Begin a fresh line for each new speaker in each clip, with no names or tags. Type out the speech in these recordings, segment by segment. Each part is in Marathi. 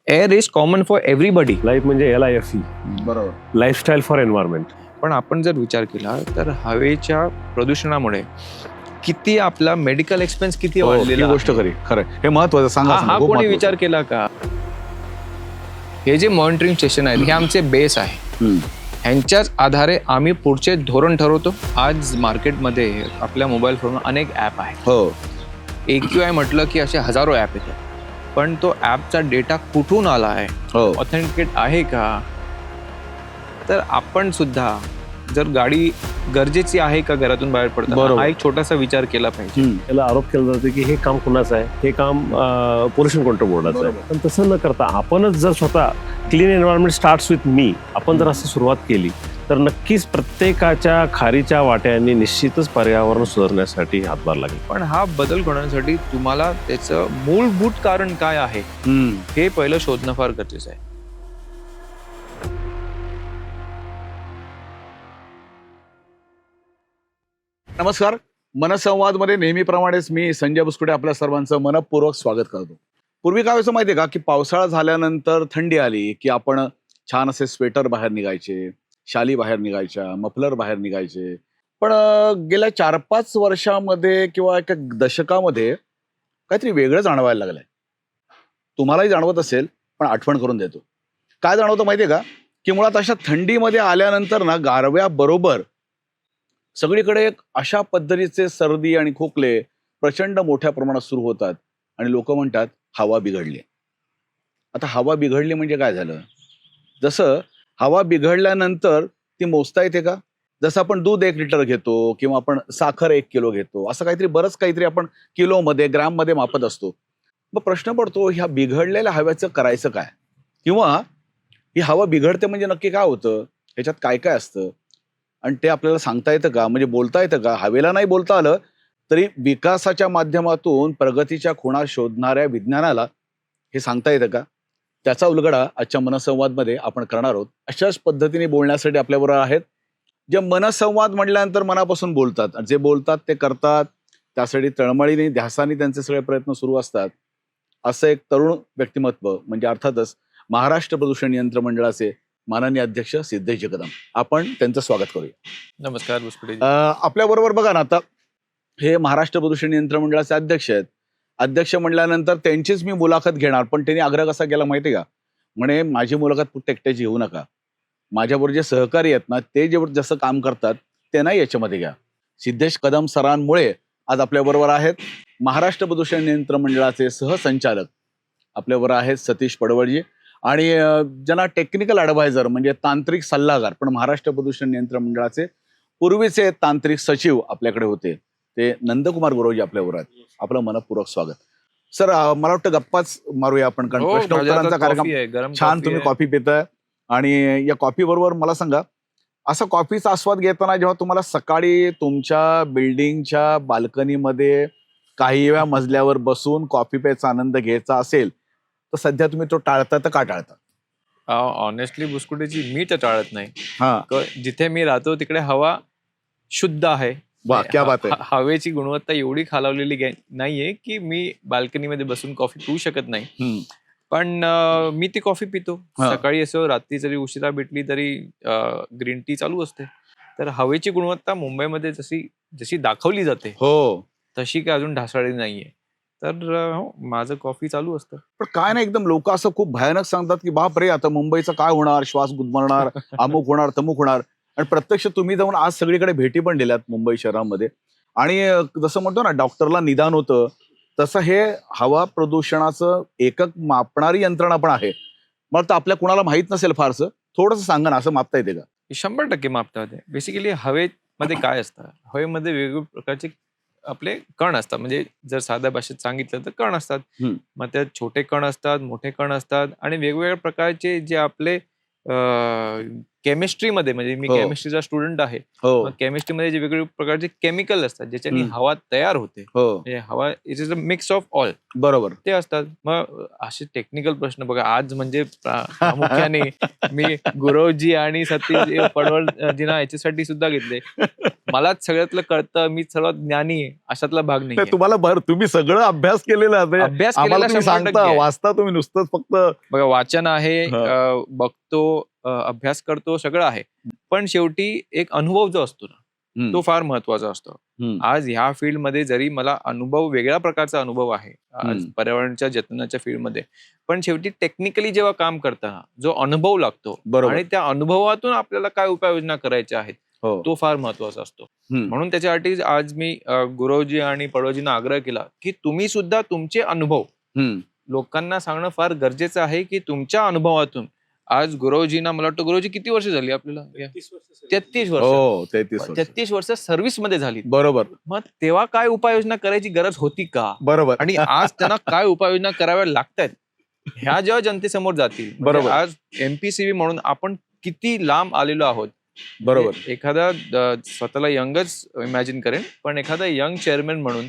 Air is common for everybody.
Life म्हणजे LIFE,
बरोबर.
Lifestyle for environment.
पण आपण जर विचार केला तर हवेच्या प्रदूषणामुळे किती आपला मेडिकल एक्सपेन्स किती
ही
वाढलेला
गोष्ट
आहे.
खरी, खरं हे महत्वाचं सांगा.
हा
खूप
कोणी
महत्वाचं.
विचार केला का? हे जे मॉनिटरिंग स्टेशन आहेत हे आमचे बेस आहे.
हम्म.
ह्यांच्याच आधारे आम्ही पुढचे धोरण ठरवतो. आज मार्केटमध्ये आपल्या मोबाईल फोनवर अनेक ॲप आहेत.
हो.
AQI म्हटलं की असे हजारो ॲप येतात, पण तो ॲपचा डेटा कुठून आला आहे,
हो.
ऑथेंटिकेट आहे का? तर आपण सुद्धा जर गाडी गरजेची आहे का घरातून बाहेर पडताना,
बरोबर.
हा एक छोटासा विचार केला पाहिजे.
हम्म.
याला आरोप केला जातो की हे काम कुणाचं आहे, हे काम पोल्युशन कंट्रोल बोर्डाचं आहे.
बरोबर.
पण तसं न करता आपणच जर स्वतः clean environment starts with me, आपण जर असं सुरुवात केली तर नक्कीच प्रत्येकाच्या खारीच्या वाट्याने निश्चितच पर्यावरण सुधारण्यासाठी हातभार लागेल.
पण हा बदल घडवण्यासाठी तुम्हाला त्याचं मूलभूत कारण काय आहे
हम्म.
हे पहिलं शोधणं फार गरजेचं आहे.
नमस्कार. मनसंवाद मध्ये नेहमीप्रमाणेच मी संजय बुसकुटे आपल्या सर्वांचं मनपूर्वक स्वागत करतो. पूर्वी काय व्हायचं माहितीये का, की पावसाळा झाल्यानंतर थंडी आली की आपण छान असे स्वेटर बाहेर निघायचे, शाली बाहेर निघायच्या, मफलर बाहेर निघायचे. पण गेल्या 4-5 वर्षामध्ये किंवा एका दशकामध्ये काहीतरी वेगळं जाणवायला लागलंय. तुम्हालाही जाणवत असेल, पण आठवण करून देतो. काय जाणवतं माहितीये का, की मुळात अशा थंडीमध्ये आल्यानंतर ना गारव्याबरोबर सगळीकडे एक अशा पद्धतीचे सर्दी आणि खोकले प्रचंड मोठ्या प्रमाणात सुरू होतात आणि लोक म्हणतात हवा बिघडली. आता हवा बिघडली म्हणजे काय झालं? जसं हवा बिघडल्यानंतर ती मोजता येते का? जसं आपण दूध 1 लिटर घेतो किंवा आपण साखर 1 किलो घेतो, असं काहीतरी बरंच काहीतरी आपण किलोमध्ये ग्रॅममध्ये मापत असतो. मग प्रश्न पडतो, ह्या बिघडलेल्या हव्याचं करायचं काय? किंवा ही हवा बिघडते म्हणजे नक्की काय होतं, ह्याच्यात काय काय असतं आणि ते आपल्याला सांगता येतं का? म्हणजे बोलता येतं का? हवेला नाही बोलता आलं तरी विकासाच्या माध्यमातून प्रगतीच्या खुणा शोधणाऱ्या विज्ञानाला हे सांगता येतं का? त्याचा उलगडा आजच्या मनसंवादमध्ये आपण करणार आहोत. अशाच पद्धतीने बोलण्यासाठी आपल्याबरोबर आहेत जे मनसंवाद म्हटल्यानंतर मनापासून बोलतात, आणि जे बोलतात ते करतात, त्यासाठी तळमळीने ध्यासाने त्यांचे सगळे प्रयत्न सुरू असतात. असं एक तरुण व्यक्तिमत्व म्हणजे अर्थातच महाराष्ट्र प्रदूषण नियंत्रण मंडळाचे माननीय अध्यक्ष सिद्धेश जगदम. आपण त्यांचं स्वागत करूया.
नमस्कार बुसकुटे.
आपल्या बरोबर बघा ना, आता हे महाराष्ट्र प्रदूषण नियंत्रण मंडळाचे अध्यक्ष आहेत. अध्यक्ष म्हणल्यानंतर त्यांचीच मी मुलाखत घेणार, पण त्यांनी आग्रह कसा केला माहिती का? म्हणे माझी मुलाखत फक्त एकट्याची घेऊ नका, माझ्याबरोबर जे सहकारी आहेत ना ते जे जसं काम करतात ते नाही याच्यामध्ये घ्या. सिद्धेश कदम सरांमुळे आज आपल्याबरोबर आहेत महाराष्ट्र प्रदूषण नियंत्रण मंडळाचे सहसंचालक आपल्याबरोबर आहेत सतीश पडवळजी, आणि ज्यांना टेक्निकल ॲडवायझर म्हणजे तांत्रिक सल्लागार पण महाराष्ट्र प्रदूषण नियंत्रण मंडळाचे पूर्वीचे तांत्रिक सचिव आपल्याकडे होते ते नंदकुमार गुरवजी आपल्याबरोबर आहेत. आपलं मनपूर्वक स्वागत. सर, मला वाटतं गप्पाच मारूया आपण, कारण
हो,
प्रश्न
माझ्या
उत्तरांचा
हातात
कार्यक्रम
कॉफी आहे, गरम
छान.
कॉफी
तुम्ही
आहे.
कॉफी पिताय आणि या कॉफी बरोबर मला सांगा, असा कॉफीचा आस्वाद घेताना जेव्हा तुम्हाला सकाळी तुमच्या बिल्डिंगच्या बाल्कनीमध्ये काही वेळा मजल्यावर बसून कॉफी प्यायचा आनंद घ्यायचा असेल तर सध्या तुम्ही तो टाळता तर का टाळता?
ऑनेस्टली बुसकुटेची मी तर टाळत नाही.
हा,
जिथे मी राहतो तिकडे हवा शुद्ध आहे.
वाह, क्या बात आहे.
हवेची गुणवत्ता एवढी खालावलेली नाहीये की मी बाल्कनीमध्ये बसून कॉफी पिऊ शकत नाही.
हम्म.
पण मी ती कॉफी पितो.
हा.
सकाळी असो, रात्री जरी उशिरा भेटली तरी ग्रीन टी चालू असते. तर हवेची गुणवत्ता मुंबईमध्ये जशी जशी दाखवली जाते
हो,
तशी काय अजून ढासळली नाहीये. तर हो, माझं कॉफी चालू असतं.
पण काय नाही, एकदम लोक असं खूप भयानक सांगतात की बाप रे, आता मुंबईचं काय होणार, श्वास गुदमरणार, अमुक होणार तमुक होणार. आणि प्रत्यक्ष तुम्ही जाऊन आज सगळीकडे भेटी पण दिल्यात मुंबई शहरामध्ये, आणि जसं म्हणतो ना डॉक्टरला निदान होतं तसं हे हवा प्रदूषणाचं एकक मापणारी यंत्रणा पण आहे. मग तर आपल्या कुणाला माहित नसेल फारसं, थोडंसं सांगा ना, असं मापता येते का?
100% मापता येते. बेसिकली हवेमध्ये काय असतं, हवेमध्ये वेगवेगळ्या प्रकारचे आपले कण असतात. म्हणजे जर साध्या भाषेत सांगितलं तर कण असतात. मग त्यात छोटे कण असतात, मोठे कण असतात, आणि वेगवेगळ्या प्रकारचे जे आपले केमिस्ट्रीमध्ये, म्हणजे मी
हो.
केमिस्ट्रीचा स्टुडंट आहे,
हो
मग केमिस्ट्रीमध्ये जे वेगवेगळे प्रकारचे केमिकल असतात ज्याच्याने
हम्म.
हवा तयार होते,
हो
म्हणजे हवा it is a mix of all,
बरोबर.
ते असतात. मग असे टेक्निकल प्रश्न बघा आज म्हणजे प्रामुख्याने मी गुरवजी आणि सतीश पडवळजींना याच्यासाठी सुद्धा घेतले. मलाच सगळ्यातलं कळतं, मी सर्वात ज्ञानी आहे अशातला भाग
नाही,
नाही.
तुम्हाला तुम्ही सगळं अभ्यास केलेला आहे.
अभ्यास
आम्हाला
केलेला
तुम्ही
100%
सांगता,
आहे.
वाचता तुम्ही नुसतंच फक्त.
बघा वाचन आहे,
हा.
बघतो, अभ्यास करतो, सगळं आहे. पण शेवटी एक अनुभव जो असतो ना तो फार महत्वाचा असतो.
हम्म.
आज ह्या फील्डमध्ये जरी मला अनुभव, वेगळ्या प्रकारचा अनुभव आहे आज
हम्म.
पर्यावरणाच्या जतनाच्या फील्डमध्ये, पण शेवटी टेक्निकली जेव्हा काम करताना जो अनुभव लागतो
बरोबर.
आणि त्या अनुभवातून आपल्याला काय उपाययोजना करायच्या आहेत
हो.
तो फार महत्वाचा असतो.
हम्म.
म्हणून त्याच्यासाठी आज मी गुरवजी आणि पडवळजींना आग्रह केला की तुम्ही सुद्धा तुमचे अनुभव
हम्म.
लोकांना सांगणं फार गरजेचं आहे, की तुमच्या अनुभवातून आज गुरवजींना, मला वाटतं गुरवजी किती वर्ष झाली आपल्याला? 33 वर्ष.
हो 33 वर्ष.
33 वर्ष सर्व्हिस मध्ये झाली.
बरोबर
मग तेव्हा काय उपाययोजना करायची गरज होती का?
बरोबर.
आणि आज त्यांना काय उपाययोजना कराव्या लागतायत ह्या जेव्हा जनतेसमोर जातील, म्हणजे
बरोबर.
आज एमपीसीबी म्हणून आपण किती लांब आलेलो आहोत.
बरोबर.
म्हणजे एखादा स्वतःला यंगच इमॅजिन करेन, पण एखादा यंग चेअरमॅन म्हणून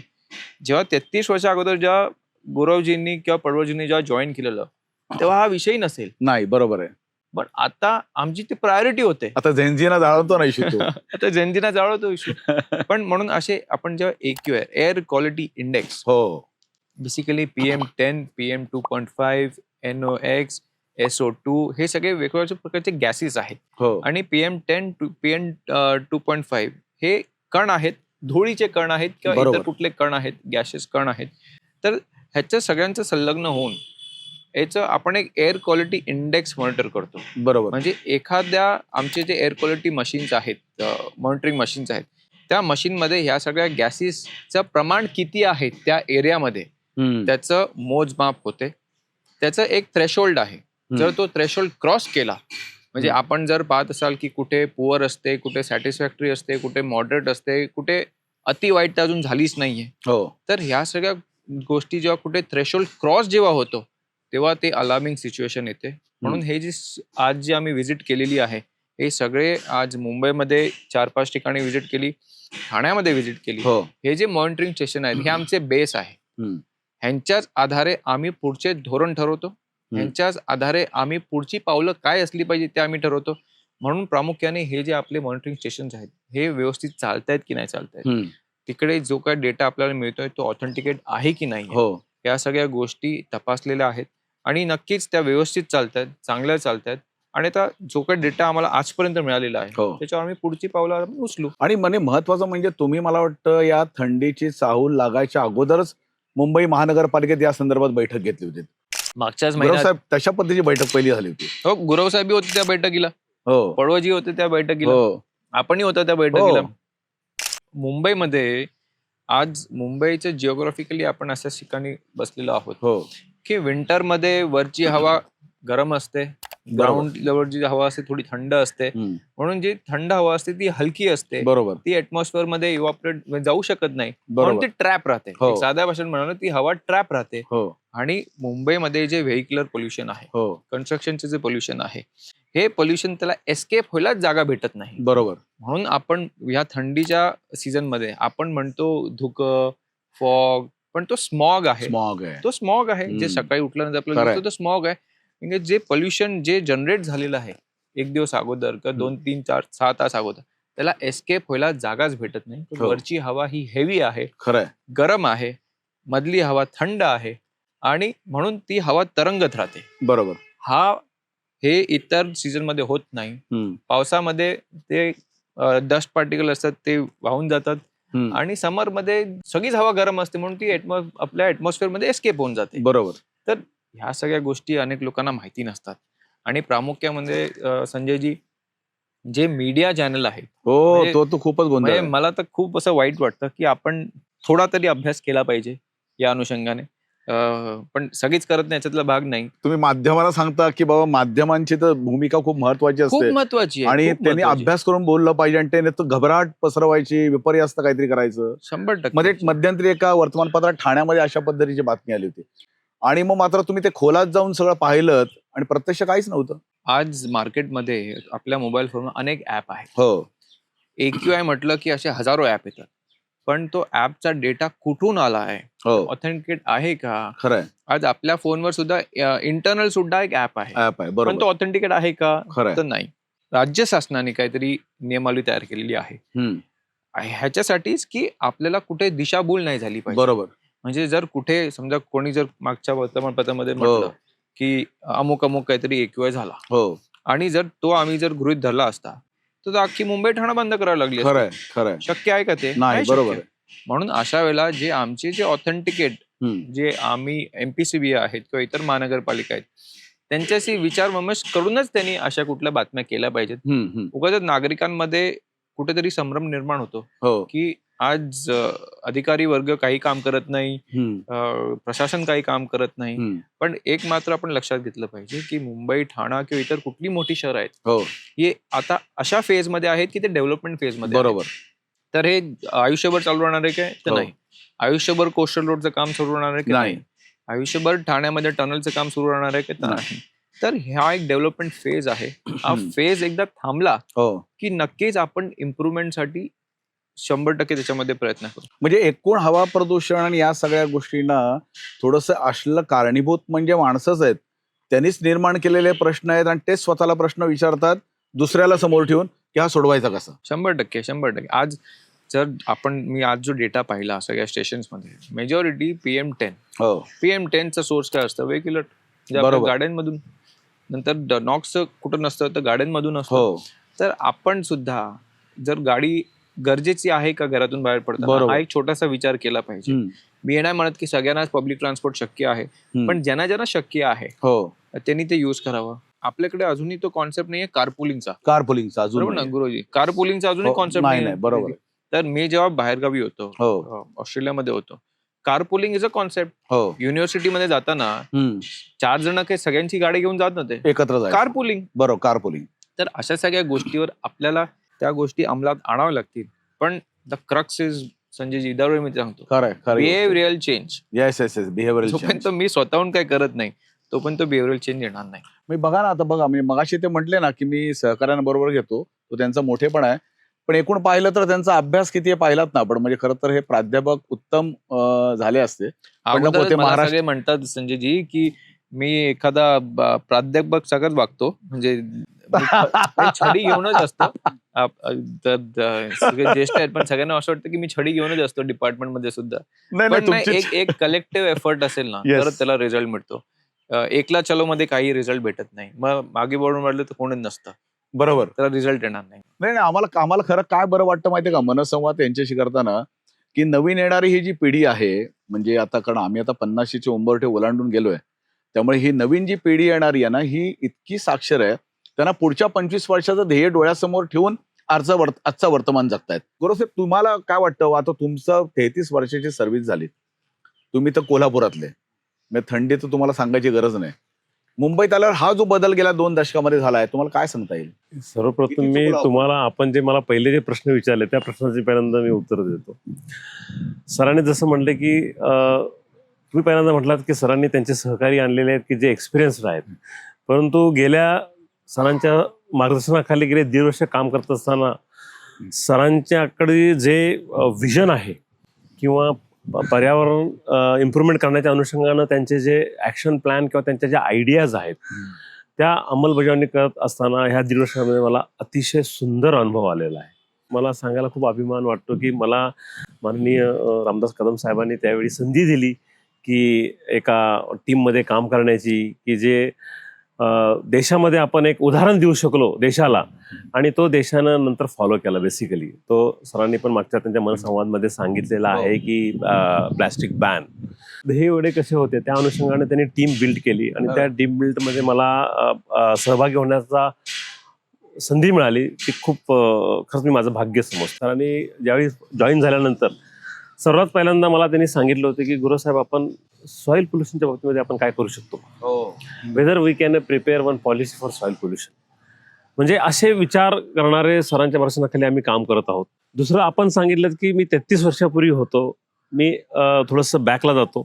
जेव्हा 33 वर्षा अगोदर जेव्हा गुरवजींनी किंवा पडवळजींनी जेव्हा जॉईन केलेलं तेव्हा हा विषय नसेल.
नाही बरोबर आहे.
पण आता आमची ती प्रायोरिटी होते.
आता झेंझीना जाळवतो नाही शिकतो.
आता जनतेना जाळवतो इश्यू. पण म्हणून असे आपण जेव्हा AQI एअर क्वालिटी इंडेक्स,
हो
basically PM10, PM2.5, NOx, SO2 हे सगळे वेगवेगळ्या प्रकारचे गॅसेस आहेत.
हो
आणि PM10 PM2.5 हे कण आहेत, धुळीचे कण आहेत किंवा
बरोबर.
इतर कुठले कण आहेत, गॅसेस कण आहेत. तर ह्याच्या सगळ्यांचं संलग्न होऊन याचं आपण एक एअर क्वालिटी इंडेक्स मॉनिटर करतो.
बरोबर.
म्हणजे एखाद्या आमचे जे एअर क्वालिटी मशीन्स आहेत, मॉनिटरिंग मशीन्स आहेत, त्या मशीनमध्ये ह्या सगळ्या गॅसेसचं प्रमाण किती आहे त्या एरियामध्ये
हम्म.
त्याचं मोजमाप होते. त्याचं एक थ्रेशोल्ड आहे. जर तो थ्रेशोल्ड क्रॉस केला, म्हणजे आपण जर पाहत असाल की कुठे पुअर असते, कुठे सॅटिस्फॅक्टरी असते, कुठे मॉडरेट असते, कुठे अति वाईट तर अजून झालीच नाहीये.
हो
तर ह्या सगळ्या गोष्टी जेव्हा कुठे थ्रेशोल्ड क्रॉस जेव्हा होतो तेव्हा ते अलार्मिंग सिच्युएशन येते. म्हणून हे जी आज जी आम्ही व्हिजिट केलेली आहे, हे सगळे आज मुंबईमध्ये 4-5 ठिकाणी व्हिजिट केली, ठाण्यामध्ये व्हिजिट केली.
हो
हे जे मॉनिटरिंग स्टेशन आहेत हे आमचे बेस आहे.
हम्म.
ह्यांच्याच आधारे आम्ही पुढचे धोरण ठरवतो. ह्यांच्याच आधारे आम्ही पुढची पावलं काय असली पाहिजे ते आम्ही ठरवतो. म्हणून प्रामुख्याने हे जे आपले मॉनिटरिंग स्टेशन आहेत हे व्यवस्थित चालतायत की नाही चालतायत,
हम्म.
तिकडे जो काय डेटा आपल्याला मिळतोय तो ऑथेंटिकेट आहे की नाही,
हो
या सगळ्या गोष्टी तपासलेल्या आहेत आणि नक्कीच त्या व्यवस्थित चालतायत, चांगल्या चालतायत. आणि आता जो काही डेटा आम्हाला आजपर्यंत मिळालेला आहे
हो.
त्याच्यावर आम्ही पुढची पावलं आम्ही उचलू.
आणि म्हणजे महत्वाचं म्हणजे तुम्ही, मला वाटतं या थंडीची चाहूल लागायच्या अगोदरच मुंबई महानगरपालिकेत या संदर्भात बैठक घेतली होती.
मागच्याच
गुरव
महिन्यात
साहेब तशा पद्धतीची बैठक पहिली झाली होती.
हो, गुरव साहेब होते त्या बैठकीला,
हो
पडवळजी होते त्या बैठकीला,
हो
आपणही होतो त्या बैठकीला.
हो.
मुंबईमध्ये आज मुंबईचं जिओग्राफिकली आपण अशाच ठिकाणी बसलेलो आहोत
हो
की विंटरमध्ये वरची हवा गरम असते, ग्राउंड लेवलची हवा असते थोडी थंड असते.
हम्म.
म्हणून जी थंड हवा असते ती हलकी असते,
बरोबर
ती ऍटमॉस्फिअर मध्ये इव्हॉपरेट जाऊ शकत नाही,
बरोबर.
म्हणून ती ट्रॅप राहते.
हो.
एक साध्या भाषेत म्हणाल ती हवा ट्रॅप राहते.
हो
आणि मुंबईमध्ये जे व्हेइक्युलर पोल्युशन आहे,
हो
कन्स्ट्रक्शनचे जे पोल्युशन आहे, हे पोल्युशन त्याला एस्केप व्हायलाच जागा भेटत नाही.
बरोबर.
म्हणून आपण ह्या थंडीच्या सीझन मध्ये आपण म्हणतो धुकं, फॉग, पण तो स्मॉग आहे.
स्मॉग आहे.
तो स्मॉग आहे
हम्म.
जे सकाळी उठल्यानंतर आपल्याला
खरंय.
दिसतो, तो स्मॉग आहे. म्हणजे जे पोल्युशन जे जनरेट झालेलं आहे एक दिवस अगोदर किंवा 2, 3, 4, 6 तास अगोदर, त्याला एस्केप व्हायला जागाच भेटत नाही.
हो.
वरची हवा ही हेवी आहे,
खरंय.
गरम आहे, मधली हवा थंड आहे आणि म्हणून ती हवा तरंगत राहते.
बरोबर.
हे इतर सीझन मध्ये होत नाही.
हम्म.
पावसामध्ये ते डस्ट पार्टिकल असतात ते वाहून जातात
हम्म.
आणि समर मध्ये सगळीच हवा गरम असते म्हणून ती आपल्या ऍटमॉस्फिअर मध्ये एस्केप होऊन जाते.
बरोबर.
तर ह्या सगळ्या गोष्टी अनेक लोकांना माहिती नसतात. आणि प्रामुख्यामध्ये संजयजी जे मीडिया चॅनल आहेत,
हो
म्हणजे-
तो खूपच गोंधळ
म्हणजे
आहे.
मला तर खूप असं वाईट वाटतं की आपण थोडा तरी अभ्यास केला पाहिजे या अनुषंगाने. पण सगळीच करत नाही, याच्यातला भाग नाही.
तुम्ही माध्यमाला सांगता की बाबा माध्यमांची तर भूमिका खूप महत्वाची
खूप
असते
महत्वाची आहे,
आणि
खूप
त्यांनी
महत्त्वाची.
अभ्यास करून बोललं पाहिजे आणि त्याने तो घबराट पसरवायची, विपर्यास्त काहीतरी करायचं.
100%
मध्ये मध्यंतरी एका वर्तमानपत्रात ठाण्यामध्ये अशा पद्धतीची बातमी आली होती आणि मग मात्र तुम्ही ते खोलात जाऊन सगळं पाहिलं आणि प्रत्यक्ष काहीच नव्हतं.
आज मार्केटमध्ये आपल्या मोबाईल फोनवर अनेक ऍप आहेत.
हो
AQI म्हटलं की असे हजारो ऍप येतात, पण तो ऍपचा डेटा कुठून आला आहे,
हो
ऑथेंटिकेट आहे का?
खरंय.
आज आपल्या फोनवर सुद्धा इंटरनल सुद्धा एक ऍप आहे,
ऍप आहे
पण
बरोबर.
तो ऑथेंटिकेट आहे का?
खरंय.
तर नाही. राज्य शासनाने काहीतरी नियमावली तयार केलेली आहे
हम्म,
ह्याच्यासाठीच की आपल्याला कुठे दिशाभूल नाही झाली पाहिजे.
बरोबर.
म्हणजे जर कुठे समजा कोणी जर मागच्या वर्तमानपत्रामध्ये
हो.
म्हटलं की अमुक अमुक काहीतरी AQI झाला
हो
आणि जर तो आम्ही जर गृहीत धरला असता तर अख्खी मुंबई ठाणा बंद करावी लागली असती.
खरंय खरंय.
शक्य आहे का ते?
नाही
शक्य.
बरोबर आहे.
म्हणून अशा वेळेला जे आमचे जे ऑथेंटिकेट
हम्म,
जे आम्ही MPCB आहेत किंवा इतर महानगरपालिका आहेत त्यांच्याशी विचार विमर्श करूनच त्यांनी अशा कुठल्या बातम्या केल्या पाहिजेत. उगाच नागरिकांमध्ये कुठेतरी संभ्रम निर्माण होतो
हो
की आज अधिकारी वर्ग काही काम करत नाही, प्रशासन काही काम करत नाही. पण एक मात्र आपण लक्षात घेतलं पाहिजे की मुंबई, ठाणा किंवा इतर कुठली मोठी शहरं आहेत
हो
हे आता अशा फेज मध्ये आहेत की ते डेव्हलपमेंट फेज मध्ये आहेत.
बरोबर.
तर हे आयुष्यभर चालू राहणार आहे काय? तर
हो.
नाही. आयुष्यभर कोस्टल रोडचं काम सुरू राहणार आहे की
नाही.
नाही? आयुष्यभर ठाण्यामध्ये टनलचं काम सुरू राहणार आहे की तर नाही? तर हा एक डेव्हलपमेंट फेज आहे. हा फेज एकदा थांबला
हो
की नक्कीच आपण इम्प्रुव्हमेंटसाठी 100% त्याच्यामध्ये प्रयत्न करू.
म्हणजे एकूण हवा प्रदूषण आणि या सगळ्या गोष्टींना थोडंसं असलेलं कारणीभूत म्हणजे माणसंच आहेत. त्यांनीच निर्माण केलेले प्रश्न आहेत आणि तेच स्वतःला प्रश्न विचारतात दुसऱ्याला समोर ठेवून की हा सोडवायचा कसा.
100%. आज जर मी आज जो डेटा पाहिला सगळ्या स्टेशन्स मध्ये मेजॉरिटी PM10.
हो
PM10चा सोर्स काय असतं? व्हेक्युलर, म्हणजे आपल्या
बरोबर.
गाड्यांमधून. नंतर नॉक्स कुठं नसतं तर गाड्यांमधून असतं.
हो
तर आपण सुद्धा जर गाडी गरजेची आहे का घरातून बाहेर पडताना
बरोबर.
हा एक छोटासा विचार केला पाहिजे. मी हे नाही म्हणत की सगळ्यांनाच पब्लिक ट्रान्सपोर्ट शक्य आहे, पण ज्यांना ज्यांना शक्य आहे
हो
त्यांनी ते युज करावं. आपल्याकडे अजूनही तो कॉन्सेप्ट नाहीये कारपुलिंगचा.
कारपुलिंगचा अजून
बरोबर ना
नाहीये.
गुरुजी? कारपुलिंगचा अजूनही
हो,
कॉन्सेप्ट
नाही बरोबर आहे.
तर मी जेव्हा बाहेरगावी होतो,
हो
ऑस्ट्रेलियामध्ये होतो, कारपुलिंग इज अ कॉन्सेप्ट.
हो
युनिव्हर्सिटीमध्ये जाताना 4 जण काही सगळ्यांची गाडी घेऊन जात नव्हते,
एकत्र जायचं.
कारपुलिंग.
बरोबर कारपुलिंग.
तर अशा सगळ्या गोष्टीवर आपल्याला त्या गोष्टी अंमलात आणाव्या लागतील. पण द क्रक्स इज संजयजी, दरवेळी मी सांगतो,
खरंय खरं.
Behavioural change.
Yes yes yes behavioural change.
जोपर्यंत मी स्वतःहून काय करत नाही तोपर्यंत बिहेवियरल चेंज येणार नाही.
मी बघा ना आता बघा म्हणजे मगाशी ते म्हटले ना की मी सहकार्यांबरोबर घेतो तो त्यांचा मोठेपणा आहे, पण एकूण पाहिलं तर त्यांचा अभ्यास किती आहे पाहिलात ना आपण. म्हणजे खरं तर हे प्राध्यापक उत्तम झाले असते. पण नको
अगोदरच
ते
मला
महाराष्ट्र
सगळे म्हणतात संजयजी की मी एखादा प्राध्यापक सगळंच वागतो, म्हणजे मी छडी घेऊनच असतो. सगळे ज्येष्ठ आहेत पण सगळ्यांना असं वाटतं की मी छडी घेऊनच असतो डिपार्टमेंट मध्ये सुद्धा.
नाही
पण
नाही तुमची
एक कलेक्टिव्ह एफर्ट असेल ना
Yes.
तर त्याला रिझल्ट मिळतो. एकला चलो मध्ये काही रिझल्ट भेटत नाही. मग मागे बोलून वाढलं तर कोणी नसतं,
बरोबर.
त्याला रिझल्ट येणार नाही.
नाही नाही आम्हाला खरं काय बरं वाटतं माहितीये का मनसंवाद यांच्याशी करताना की नवीन येणारी ही जी पिढी आहे म्हणजे आता कारण आम्ही आता 50ची उंबरठे ओलांडून गेलोय, त्यामुळे ही नवीन जी पिढी येणारी आहे ना ही इतकी साक्षर आहे, त्यांना पुढच्या 25 वर्षाचं ध्येय डोळ्यासमोर ठेवून आजचं वर्तमान जगतायत. गुरुसाहेब तुम्हाला काय वाटतं? आता तुमचं 33 वर्षाची सर्व्हिस झाली, तुम्ही तर कोल्हापुरातले, म्हणजे थंडी तर तुम्हाला सांगायची गरज नाही. मुंबईत आल्यावर हा जो बदल गेला 2 दशकामध्ये झालाय तुम्हाला काय सांगता येईल?
सर्वप्रथम
किती
मी
चुकलो आपण?
तुम्हाला आपण जे मला पहिले जे प्रश्न विचारले त्या प्रश्नाचे पहिल्यांदा मी उत्तर देतो. सरांनी जसं म्हणले की तुम्ही पहिल्यांदा म्हटलात की सरांनी त्यांचे सहकारी आणलेले आहेत की जे एक्सपिरियन्स्ड आहेत, परंतु गेल्या सरांच्या मार्गदर्शनाखाली गेले 1.5 वर्ष काम करत असताना सरांच्याकडे जे विजन आहे किंवा पर्यावरण इम्प्रूव्हमेंट करण्याच्या अनुषंगानं त्यांचे जे ॲक्शन प्लॅन किंवा त्यांच्या ज्या आयडियाज आहेत त्या अंमलबजावणी करत असताना ह्या 1.5 वर्षामध्ये मला अतिशय सुंदर अनुभव आलेला आहे. मला सांगायला खूप अभिमान वाटतो की मला माननीय रामदास कदम साहेबांनी त्यावेळी संधी दिली की एका टीममध्ये काम करण्याची की जे देशामध्ये आपण एक उदाहरण देऊ शकलो देशाला, आणि तो देशानं नंतर फॉलो केला. बेसिकली तो सरांनी पण मागच्या त्यांच्या मनसंवादमध्ये सांगितलेला आहे की प्लॅस्टिक बॅन हे एवढे कसे होते त्या अनुषंगाने त्यांनी टीम बिल्ड केली आणि त्या टीम बिल्डमध्ये मला सहभागी होण्याचा संधी मिळाली. ती खूप खरंच मी माझं भाग्य समजतो. सरांनी ज्यावेळी जॉईन झाल्यानंतर सर्वात पहिल्यांदा मला त्यांनी सांगितलं होतं की गुरुसाहेब आपण सॉइल पोल्युशनच्या बाबतीमध्ये आपण काय करू शकतो, whether we can prepare one policy for soil pollution. म्हणजे असे विचार करणारे सरांच्या मार्गदर्शनाखाली आम्ही काम करत आहोत. दुसरं आपण सांगितलं की मी 33 वर्षापूर्वी होतो, मी थोडंसं बॅकला जातो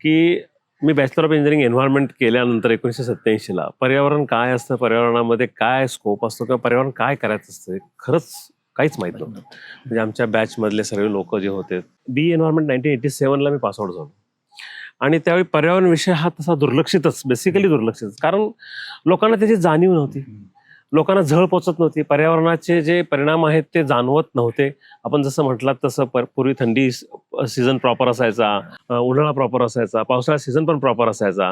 की मी बॅचलर ऑफ इंजिनिअरिंग एन्व्हायरमेंट केल्यानंतर 1987ला पर्यावरण काय असतं, पर्यावरणामध्ये काय स्कोप असतो किंवा पर्यावरण काय करायचं असतं हे खरंच काहीच माहीत नव्हतं. म्हणजे आमच्या बॅचमधले सर्व लोक जे होते, बी एन्व्हायरमेंट 1987ला मी पासआउट झालो आणि त्यावेळी पर्यावरण विषय हा तसा दुर्लक्षितच, बेसिकली दुर्लक्षितच, कारण लोकांना त्याची जाणीव नव्हती, लोकांना झळ पोचत नव्हती, पर्यावरणाचे जे परिणाम आहेत ते जाणवत नव्हते. आपण जसं म्हटलात तसं पूर्वी थंडी सीझन प्रॉपर असायचा, उन्हाळा प्रॉपर असायचा, पावसाळा सीझन पण प्रॉपर असायचा.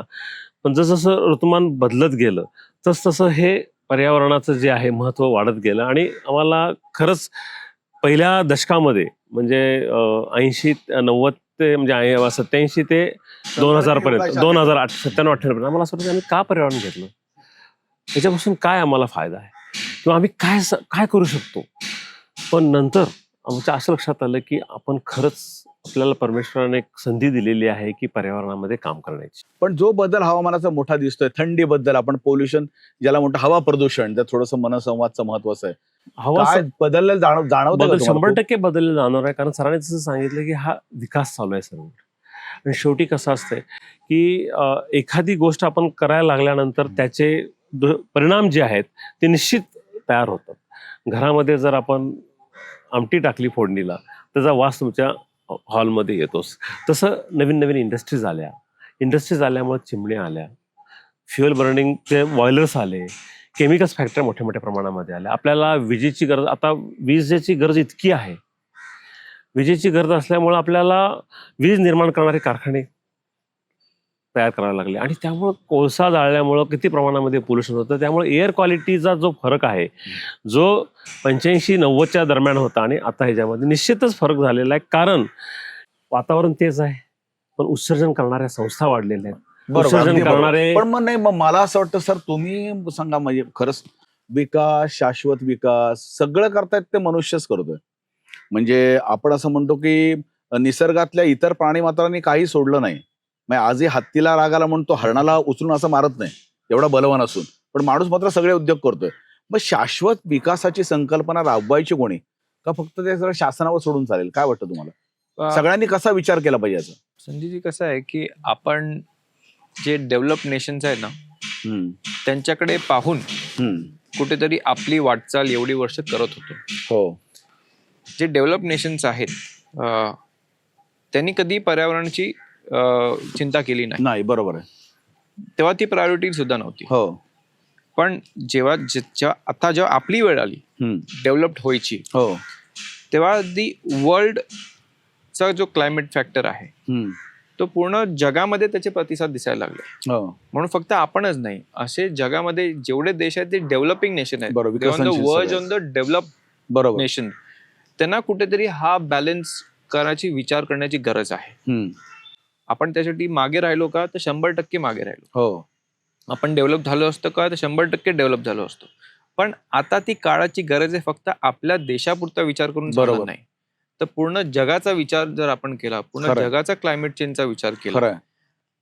पण जसं ऋतुमान बदलत गेलं तसं हे पर्यावरणाचं जे आहे महत्त्व वाढत गेलं आणि आम्हाला खरंच पहिल्या दशकामध्ये म्हणजे 80-90 ते म्हणजे 87 ते 2000 पर्यंत, 2008 97-98 पर्यंत आम्हाला असं वाटतं आम्ही का पर्यावरण घेतलं, त्याच्यापासून काय आम्हाला फायदा आहे किंवा आम्ही काय करू शकतो. पण नंतर आमच्या असं लक्षात आलं की आपण खरंच, आपल्याला परमेश्वराने एक संधी दिलेली आहे की पर्यावरणामध्ये काम करण्याची.
पण जो बदल हवामानाचा मोठा दिसतोय, थंडीबद्दल आपण पोल्युशन ज्याला म्हणतो हवा प्रदूषण, त्यात थोडंसं मनसंवादचं महत्वाचं आहे.
हवा
काय बदललेलं जाणवतं
बदल
का तुम्हाला?
100% बदलले जाणार आहे, कारण सरांनी जसं सांगितलं की हा विकास चालू आहे सर्व. आणि शेवटी कसं असतंय की एखादी गोष्ट आपण करायला लागल्यानंतर त्याचे परिणाम जे आहेत ते निश्चित तयार होतात. घरामध्ये जर आपण आमटी टाकली फोडणीला, त्याचा वास तुमच्या हॉलमध्ये येतोच. तसं नवीन नवीन इंडस्ट्रीज आल्यामुळे चिमण्या आल्या, फ्युएल बर्निंगचे बॉयलर्स आले, केमिकल्स फॅक्टरी मोठ्या मोठ्या प्रमाणामध्ये आल्या. आपल्याला विजेची गरज, आता विजेची गरज इतकी आहे, विजेची गरज असल्यामुळे आपल्याला वीज निर्माण करणारे कारखाने तयार करायला लागले आणि त्यामुळं कोळसा जाळल्यामुळं किती प्रमाणामध्ये पोल्युशन होतं. त्यामुळे एअर क्वालिटीचा जो फरक आहे, जो 85-90च्या दरम्यान होता आणि आता ह्याच्यामध्ये निश्चितच फरक झालेला आहे. कारण वातावरण तेच आहे, पण उत्सर्जन करणाऱ्या संस्था वाढलेल्या आहेत.
बरोबर,
उत्सर्जन
अगदी बरोबर.
करणारे
पण मग नाही, मग मला असं वाटतं सर, तुम्ही सांगा, म्हणजे खरंच विकास, शाश्वत विकास सगळं करतायत ते मनुष्यच करतोय. म्हणजे आपण असं म्हणतो की निसर्गातल्या इतर प्राणी मात्रांनी काही सोडलं नाही. म्हणजे आजही हत्तीला राग आला म्हणून तो हरणाला उचलून असं मारत नाही, एवढा बलवान असून, पण माणूस मात्र सगळे उद्योग करतोय. मग शाश्वत विकासाची संकल्पना राबवायची कोणी, का फक्त ते जरा शासनावर सोडून चालेल? काय वाटतं तुम्हाला? सगळ्यांनी कसा विचार केला पाहिजे याचा?
संजयजी, कसं आहे की आपण जे डेव्हलप नेशन्स आहेत ना, त्यांच्याकडे पाहून कुठेतरी आपली वाटचाल एवढी वर्ष करत होतो.
हो.
जे डेव्हलप नेशन्स आहेत त्यांनी कधी पर्यावरणाची चिंता केली नाही.
बरोबर आहे.
तेव्हा ती प्रायोरिटी सुद्धा नव्हती.
हो.
पण जेव्हा आपली वेळ आली डेव्हलप्ड व्हायची,
हो,
तेव्हा दी वर्ल्डचा जो क्लायमेट फॅक्टर आहे तो पूर्ण जगामध्ये त्याचे प्रतिसाद दिसायला लागले. म्हणून फक्त आपणच नाही, असे जगामध्ये जेवढे देश आहेत ते डेव्हलपिंग नेशन आहेत, वर्ज ऑन द डेव्हलप
बरोबर
नेशन, त्यांना कुठेतरी हा बॅलन्स करायची विचार करण्याची गरज आहे. आपण त्यासाठी मागे राहिलो का, तर 100% मागे राहिलो.
हो.
आपण डेव्हलप झालो असतो का, तर 100% डेव्हलप झालो असतो. पण आता ती काळाची गरज आहे. फक्त आपल्या देशापुरता विचार करून चालणार नाही, तर पूर्ण जगाचा विचार जर आपण केला, पूर्ण जगाचा क्लायमेट चेंजचा विचार केला,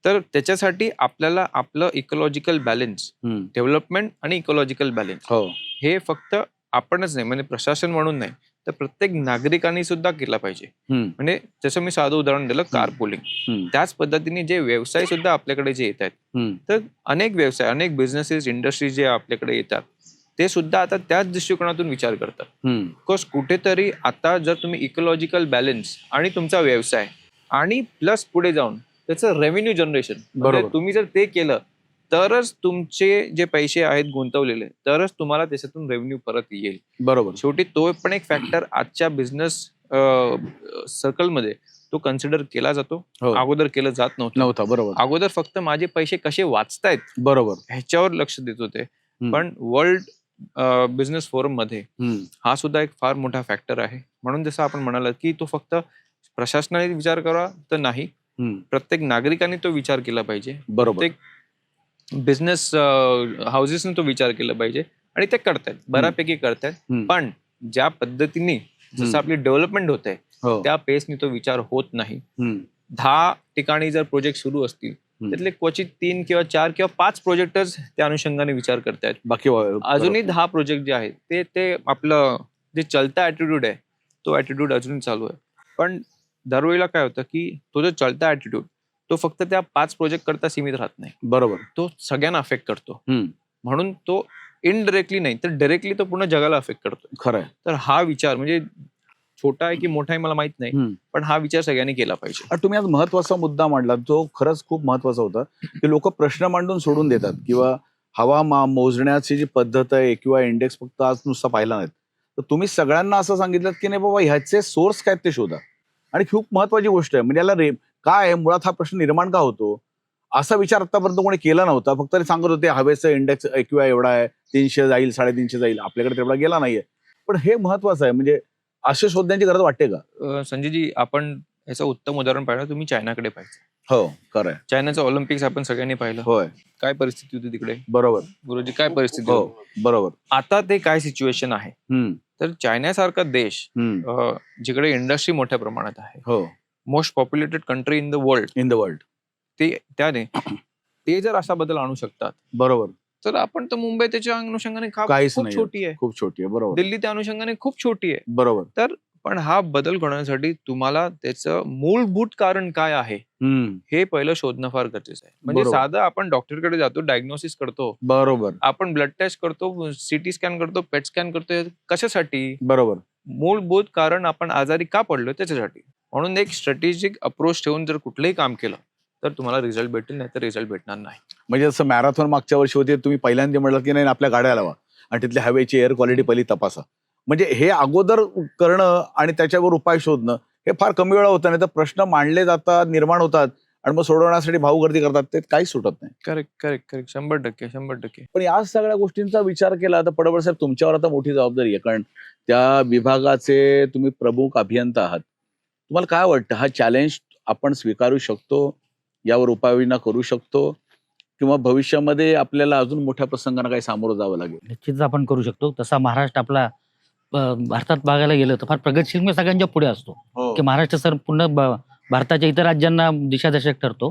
तर त्याच्यासाठी आपल्याला आपलं इकोलॉजिकल बॅलन्स, डेव्हलपमेंट आणि इकोलॉजिकल बॅलन्स हे फक्त आपणच नाही, म्हणजे प्रशासन म्हणून नाही, तर प्रत्येक नागरिकांनी सुद्धा केला पाहिजे. म्हणजे जसं मी साधं उदाहरण दिलं, कार पुलिंग, त्याच पद्धतीने जे व्यवसाय सुद्धा आपल्याकडे जे येत आहेत, तर अनेक व्यवसाय, अनेक बिझनेसेस, इंडस्ट्रीज जे आपल्याकडे येतात, ते सुद्धा आता त्याच दृष्टिकोनातून विचार करतात. बिकॉज कुठेतरी आता जर तुम्ही इकोलॉजिकल बॅलन्स आणि तुमचा व्यवसाय आणि प्लस पुढे जाऊन त्याचं रेव्हेन्यू जनरेशन, तुम्ही जर ते केलं तरच तुमचे जे पैसे आहेत गुंतवलेले, तरच तुम्हाला त्याच्यातून रेव्हेन्यू परत येईल.
बरोबर.
शेवटी तो पण एक फॅक्टर आजच्या बिझनेस सर्कलमध्ये तो कन्सिडर केला जातो. अगोदर केलं जात नव्हता.
बरोबर.
अगोदर फक्त माझे पैसे कसे वाचतायत,
बरोबर,
ह्याच्यावर लक्ष देत होते. पण वर्ल्ड बिझनेस फोरम मध्ये हा सुद्धा एक फार मोठा फॅक्टर आहे. म्हणून जसं आपण म्हणाल की तो फक्त प्रशासनाने विचार करा तर नाही, प्रत्येक नागरिकांनी तो विचार केला पाहिजे. प्रत्येक बिझनेस हाऊसेसने तो विचार केला पाहिजे आणि ते करतायत, बऱ्यापैकी करतायत. पण ज्या पद्धतीने जसं आपली डेव्हलपमेंट होत आहे, त्या पेसनी तो विचार होत नाही. 10 ठिकाणी जर प्रोजेक्ट सुरू असतील, त्यातले क्वचित 3 किंवा 4 किंवा 5 प्रोजेक्टर्स त्या अनुषंगाने विचार करतायत. बाकी अजूनही 10 प्रोजेक्ट जे आहेत ते आपलं जे चलता ऍटिट्यूड आहे, तो ऍटिट्यूड अजूनही चालू आहे. पण दरवेळेला काय होतं की तो जो चलता ऍटिट्यूड तो फक्त त्या 5 प्रोजेक्ट करता सीमित राहत नाही,
बरोबर.
तो सगळ्यांना अफेक्ट करतो.
हम्म.
म्हणून तो इनडिरेक्टली नाही तर डायरेक्टली तो पूर्ण जगाला अफेक्ट करतो.
खरंय.
तर हा विचार म्हणजे छोटा आहे की मोठा आहे मला माहित नाही,
हम्म.
पण हा विचार सगळ्यांनी केला पाहिजे.
आणि तुम्ही आज महत्वाचा मुद्दा मांडला जो खरंच खूप महत्वाचा होता, की लोक प्रश्न मांडून सोडून देतात किंवा हवा मोजण्याची जी पद्धत आहे किंवा इंडेक्स फक्त आज नुसता पाहिला नाहीत, तर तुम्ही सगळ्यांना असं सांगितलं की नाही बाबा ह्याचे सोर्स काय ते शोधा. आणि खूप महत्वाची गोष्ट आहे म्हणजे याला काय आहे मुळात हा प्रश्न निर्माण का होतो असा विचार आतापर्यंत कोणी केला नव्हता. फक्त ते सांगत होते हवेचं इंडेक्स एक्यूआय एवढा आहे, 300 जाईल 350 जाईल, आपल्याकडे तेवढा गेला नाहीये. पण हे महत्वाचं आहे म्हणजे असे शोधण्याची गरज वाटते का?
संजयजी, आपण याचं उत्तम उदाहरण पाहिलं, तुम्ही चायनाकडे पाहिजे.
हो खरंय.
चायनाचं ऑलिम्पिक्स आपण सगळ्यांनी पाहिलं.
होय.
काय परिस्थिती होती तिकडे,
बरोबर.
गुरुजी, काय परिस्थिती
हो
होती.
बरोबर.
आता ते काय सिच्युएशन आहे. तर चायनासारखा देश जिकडे इंडस्ट्री मोठ्या प्रमाणात आहे,
हो,
most populated country in the world, त्याने ते जर असा बदल आणू शकतात,
बरोबर,
तर आपण तर मुंबई त्याच्या अनुषंगाने
काहीच
खूप
नाही,
छोटी आहे,
खूप छोटी आहे. बरोबर.
दिल्ली त्या अनुषंगाने खूप छोटी आहे.
बरोबर.
तर पण हा बदल घडवण्यासाठी तुम्हाला त्याचं मूलभूत कारण काय आहे हे पहिलं शोधणं फार गरजेचं आहे. म्हणजे
बरोबर.
साधं आपण डॉक्टरकडे जातो, डायग्नोसिस करतो,
बरोबर.
आपण ब्लड टेस्ट करतो, सिटी स्कॅन करतो, पेट स्कॅन करतो, कशासाठी?
बरोबर.
मूलभूत कारण आपण आजारी का पडलो त्याच्यासाठी. म्हणून एक स्ट्रॅटेजिक अप्रोच ठेवून जर कुठलंही काम केलं तर तुम्हाला रिझल्ट भेटेल, नाही तर रिझल्ट भेटणार नाही.
म्हणजे जसं मॅरेथॉन मागच्या वर्षी होते, तुम्ही पहिल्यांदा म्हटलं की नाही आपल्या गाड्या लावा आणि तिथल्या हवेची एअर क्वालिटी पहिली तपासा. म्हणजे हे अगोदर करणं आणि त्याच्यावर उपाय शोधणं हे फार कमी वेळा होतं. नाही तर प्रश्न मांडले जातात, निर्माण होतात आणि मग सोडवण्यासाठी भाऊ गर्दी करतात, ते काहीच सुटत नाही.
Correct correct correct 100%.
पण या सगळ्या गोष्टींचा विचार केला तर पडवळ साहेब तुमच्यावर आता मोठी जबाबदारी आहे, कारण त्या विभागाचे तुम्ही प्रमुख अभियंता आहात. तुम्हाला काय वाटतं हा चॅलेंज आपण स्वीकारू शकतो, यावर उपाययोजना करू शकतो, किंवा भविष्यामध्ये आपल्याला अजून मोठ्या प्रसंगांना काही सामोरं जावं लागेल?
निश्चितच आपण करू शकतो. तसा महाराष्ट्र आपला भारतात बघायला गेलं तर फार प्रगतशील म्हणजे सगळ्यांच्या पुढे असतो, की महाराष्ट्र सर पूर्ण भारताच्या इतर राज्यांना दिशादर्शक ठरतो.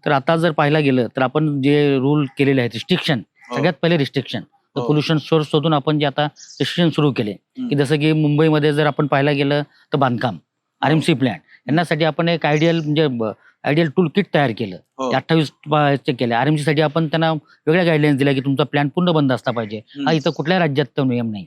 तर आता जर पाहायला गेलं तर आपण जे रूल केलेले आहेत, रिस्ट्रिक्शन, सगळ्यात पहिले रिस्ट्रिक्शन, पोल्युशन सोर्स शोधून आपण जे आता रिस्ट्रिक्शन सुरू केले, की जसं की मुंबईमध्ये जर आपण पाहायला गेलं तर बांधकाम, आरएमसी प्लॅन यांच्यासाठी आपण एक आयडियल टूल किट तयार केलं. 28 केलं. आरएमसी साठी आपण त्यांना वेगळ्या गाईडलाईन्स दिल्या की तुमचा प्लॅन पूर्ण बंद असला पाहिजे. हा इथं कुठल्या राज्यात तो नियम नाही.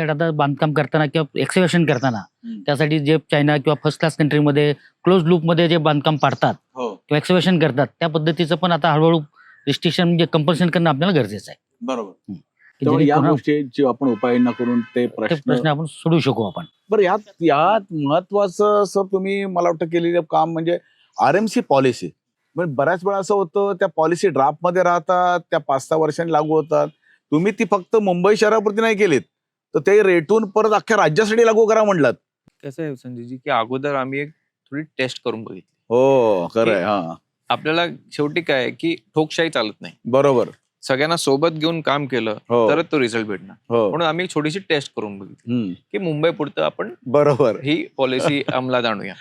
आता बांधकाम करताना किंवा एक्सकॅव्हेशन करताना त्यासाठी जे चायना किंवा फर्स्ट क्लास कंट्रीमध्ये क्लोज लूपमध्ये जे बांधकाम पाडतात किंवा एक्सकॅव्हेशन करतात त्या पद्धतीचं पण आता हळूहळू रिस्ट्रिक्शन म्हणजे कंपल्शन करणं आपल्याला गरजेचं आहे.
बरोबर.
की
या
जेणेकरून
गोष्टीची आपण उपाययोजना करून ते
ते प्रश्न आपण सोडवू शकू आपण.
बरं, यात महत्वाचं असं तुम्ही मला वाटतं केलेलं काम म्हणजे आरएमसी पॉलिसी. म्हणजे बऱ्याच वेळा असं होतं त्या पॉलिसी ड्राफ्ट मध्ये राहतात, त्या 5-6 वर्षांनी लागू होतात. तुम्ही ती फक्त मुंबई शहरापुरती नाही केलीत, तर ते रेटून परत अख्ख्या राज्यासाठी लागू करा म्हणलात.
कसं आहे संजयजी, की अगोदर आम्ही एक थोडी टेस्ट करून बघितली.
हो खरंय. हा,
आपल्याला शेवटी काय आहे की ठोकशाही चालत नाही.
बरोबर.
सगळ्यांना सोबत घेऊन काम केलं तरच तो रिझल्ट भेटणार. म्हणून आम्ही एक छोटीशी टेस्ट करून बघितली की मुंबई पुरतं आपण
बरोबर
ही पॉलिसी अंमलात आणूया,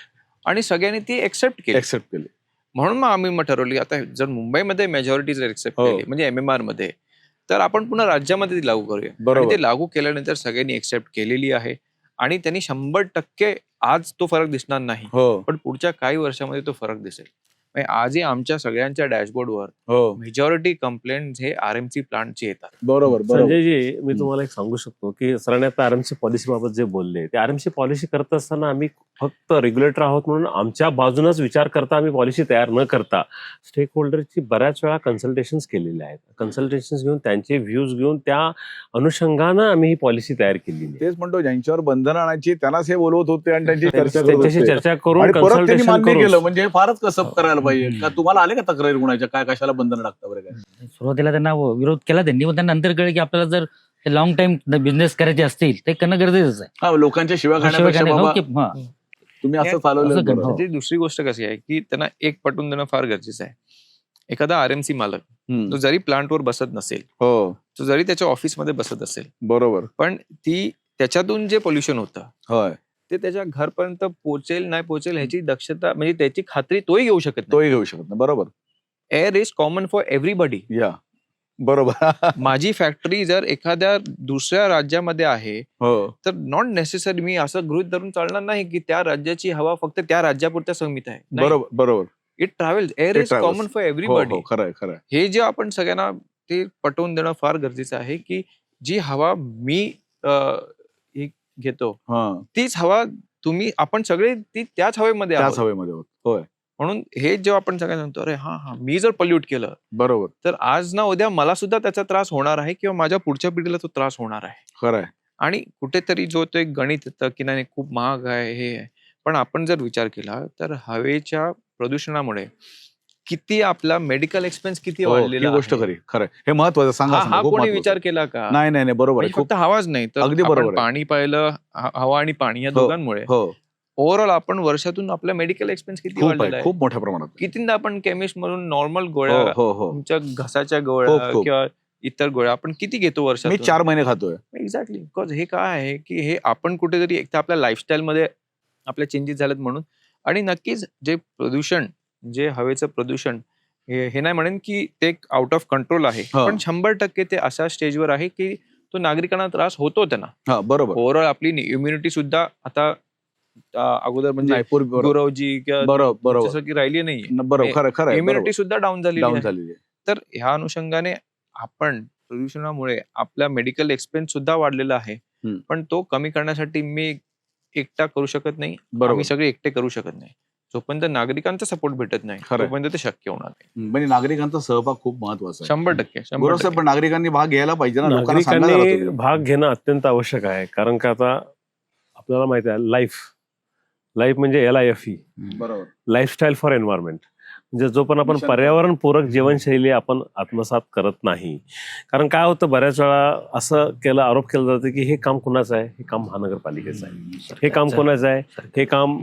आणि सगळ्यांनी ती एक्सेप्ट केली. म्हणून मग आम्ही ठरवली आता जर मुंबईमध्ये मेजॉरिटी जर एक्सेप्ट केली म्हणजे MMR मध्ये, तर आपण पुन्हा राज्यामध्ये ती लागू करूया. आणि ते लागू केल्यानंतर सगळ्यांनी एक्सेप्ट केलेली आहे आणि त्यांनी 100% आज तो फरक दिसणार नाही, पण पुढच्या काही वर्षामध्ये तो फरक दिसेल. आजही आमच्या सगळ्यांच्या डॅशबोर्डवर मेजॉरिटी कंप्लेंट हे आरएमसी प्लांटचे येतात.
बरोबर.
संजयजी, मी तुम्हाला एक सांगू शकतो की सरांनी आता आरएमसी पॉलिसी बाबत जे बोलले, ते आरएमसी पॉलिसी करत असताना आम्ही फक्त रेग्युलेटर आहोत म्हणून आमच्या बाजूनच विचार करता आम्ही पॉलिसी तयार न करता स्टेक होल्डरची बऱ्याच वेळा कन्सल्टेशन्स केलेले आहेत. कन्सल्टेशन्स घेऊन त्यांचे व्ह्यूज घेऊन त्या अनुषंगानं आम्ही ही पॉलिसी तयार केलेली.
तेच म्हणतो, ज्यांच्यावर बंधन आणायची त्यांनाच हे बोलवत होते आणि
त्यांच्याशी चर्चा करून
कन्सल्टेशन मान्य केलं. म्हणजे फारच कसं करायला पाहिजे का? तुम्हाला आले का तक्रारी गुणाच्या, काय कशाला बंधन लागतं बरं? काय
सुरुवातीला त्यांना विरोध केला त्यांनी, पण त्यानंतर नंतर कळलं की आपल्याला जर लॉंग टाइम बिझनेस करायचे असतील ते करणं गरजेचंच आहे.
हा, लोकांच्या शिव्या खाण्यापेक्षा बाबा तुम्ही असं चालवलं.
दुसरी गोष्ट कशी आहे की त्यांना एक पटवून देणं फार गरजेचं आहे. एखादा आरएमसी मालक तो जरी प्लांटवर बसत नसेल, तो जरी त्याच्या ऑफिसमध्ये बसत असेल,
बरोबर, पण
त्याच्यातून जे पोल्युशन होतं ते त्याच्या घरपर्यंत पोहोचेल नाही पोहोचेल ह्याची दक्षता म्हणजे त्याची खात्री तोही घेऊ शकत नाही.
बरोबर.
Air is common for everybody.
बरोबर.
माझी फॅक्टरी जर एखाद्या दुसऱ्या राज्यामध्ये आहे तर नॉट नेसेसरी मी असं गृहीत धरून चालणार नाही की त्या राज्याची हवा फक्त त्या राज्यापुरत्या सीमित आहे.
बरोबर.
It travels. Air is
travels.
Common for everybody.
हो, खरंय खरंय.
हे जे आपण सगळ्यांना ते पटवून देणं फार गरजेचं आहे की जी हवा मी ही घेतो
हा,
तीच हवा आपण सगळे त्याच हवेमध्ये
त्याच
आहोत.
हवेमध्ये होत. होय,
म्हणून हे जेव्हा आपण सगळ्यांना सांगतो अरे हा मी जर पल्यूट केलं
बरोबर,
तर आज ना उद्या मला सुद्धा त्याचा त्रास होणार आहे किंवा माझ्या पुढच्या पिढीला तो त्रास होणार आहे.
खरंय.
आणि कुठेतरी जो तो एक गणित येतं की नाही खूप महाग आहे हे आहे. पण आपण जर विचार केला तर हवेच्या प्रदूषणामुळे किती आपला मेडिकल एक्सपेन्स किती
हो, ही
वाढलेला
गोष्ट
आहे.
खरी. खरंय. हे महत्वाचं सांगा,
हा
सांगा.
हा
खूप
कोणी
महत्वाचं.
विचार केला का?
नाही नाही नाही, बरोबर आहे.
म्हणजे
खूप
फक्त हवाच नाही तर
अगदी
आपण
बरोबर आहे.
पाणी पाहिलं हवा आणि पाणी या
हो,
दोघांमुळे
हो,
ओव्हरऑल आपण वर्षातून आपला मेडिकल एक्सपेन्स किती
खूप
वाढलेला
आहे,
आहे.
खूप मोठ्या प्रमाणात.
कितींदा आपण केमिस्ट म्हणून नॉर्मल
हो
गोळ्या
हो हो.
तुमच्या घसाच्या गोळ्या
खूप.
किंवा इतर गोळ्या आपण किती घेतो
मी
वर्षातून?
4 महिने खातोय.
एक्झॅक्टली. बिकॉज हे काय आहे की हे आपण कुठेतरी एक तर आपल्या लाईफस्टाईल मध्ये आपल्या चेंजेस झालेत म्हणून आणि नक्कीच जे प्रदूषण जे हवेचं प्रदूषण हे नाही म्हणेन की ते आउट ऑफ कंट्रोल आहे
हा.
पण 100% ते अशा स्टेजवर आहे की तो नागरिकांना त्रास होतो त्यांना.
हा, बरोबर.
ओव्हरऑल आपली इम्युनिटी सुद्धा आता अगोदर म्हणजे
नाही, पूर्वी बरोबर
गुरवजी किंवा
बरोबर बरोबर.
जसं की राहिली नाहीये.
बरोबर, खरं खरं आहे,
इम्युनिटी
बरोबर.
सुद्धा डाऊन झालेली
डाऊन
आहे.
झालेली आहे.
तर ह्या अनुषंगाने आपण प्रदूषणामुळे आपला मेडिकल एक्सपेन्स सुद्धा वाढलेला आहे.
हम्म.
पण तो कमी करण्यासाठी मी एकटा करू शकत नाही.
बरोबर.
आम्ही सगळे एकटे करू शकत नाही. जोपर्यंत नागरिकांचा सपोर्ट भेटत नाही
खरं आहे.
तोपर्यंत ते शक्य होणार नाही.
म्हणजे नागरिकांचा सहभाग खूप महत्वाचा आहे.
100%.
गुरु साहेब, पण नागरिकांनी भाग घ्यायला पाहिजे ना, लोकांना सांगायला
नागरिकांनी
लागतं.
भाग घेणं अत्यंत आवश्यक आहे. कारण का आता आपल्याला माहिती आहे लाईफ म्हणजे LIFE,
बरोबर.
Lifestyle for environment. म्हणजे जो पण आपण
मिशन
पर्यावरणपूरक जीवनशैली आपण आत्मसात करत नाही. कारण काय होतं बऱ्याच वेळा असं आरोप केला जातं की हे काम कोणाचं आहे? हे काम महानगरपालिकेचं आहे. हे काम कोणाचं आहे? हे काम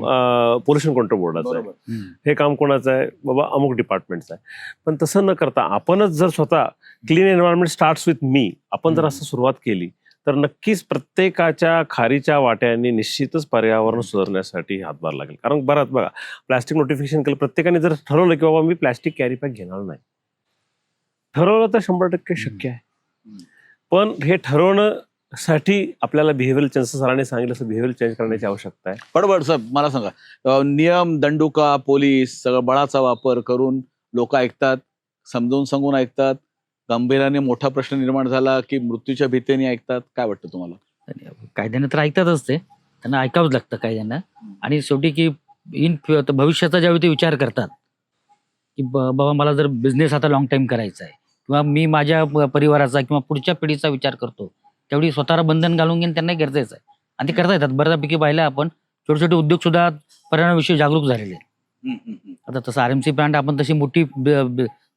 पोल्युशन कंट्रोल बोर्डाचं आहे.
बरोबर.
हे काम कोणाचं आहे? बाबा अमुक डिपार्टमेंटचं आहे. पण तसं न करता आपणच जर स्वतः clean environment starts with me आपण जर असं सुरुवात केली तर नक्कीच प्रत्येकाच्या खारीच्या वाट्याने निश्चितच पर्यावरण सुधारण्यासाठी हातभार लागेल. कारण बराच बघा प्लास्टिक नोटिफिकेशन केलं, प्रत्येकाने जर ठरवलं की बाबा मी प्लास्टिक कॅरी बॅग घेणार नाही, ठरवलं तर 100% शक्य आहे. पण हे ठरवण्यासाठी आपल्याला बिहेव्हिअरल चेंज, सरांनी सांगितलं असं बिहेव्हिअरल चेंज करण्याची आवश्यकता आहे.
बरोबर साहेब, मला सांगा, नियम, दंडुका, पोलीस सगळं बळाचा वापर करून लोक ऐकतात, समजून सांगून ऐकतात, गंभीराने मोठा प्रश्न निर्माण झाला की मृत्यूच्या भीतीने ऐकतात. काय वाटतं तुम्हाला?
कायद्याने तर ऐकतातच ते, त्यांना ऐकावंच लागतं कायद्यांना. आणि शेवटी की भविष्याचा ज्यावेळी ते विचार करतात की बाबा मला जर बिझनेस आता लॉंग टाइम करायचा आहे किंवा मी माझ्या परिवाराचा किंवा पुढच्या पिढीचा विचार करतो, त्यावेळी स्वतःला बंधन घालून घेणं त्यांना गरजेचं आहे. आणि ते करता येतात. बऱ्यापैकी पाहिलं आपण छोटे छोटे उद्योग सुद्धा पर्यावरणाविषयी जागरूक झालेले आहेत. आता तसं RMC प्लांट आपण तशी मोठी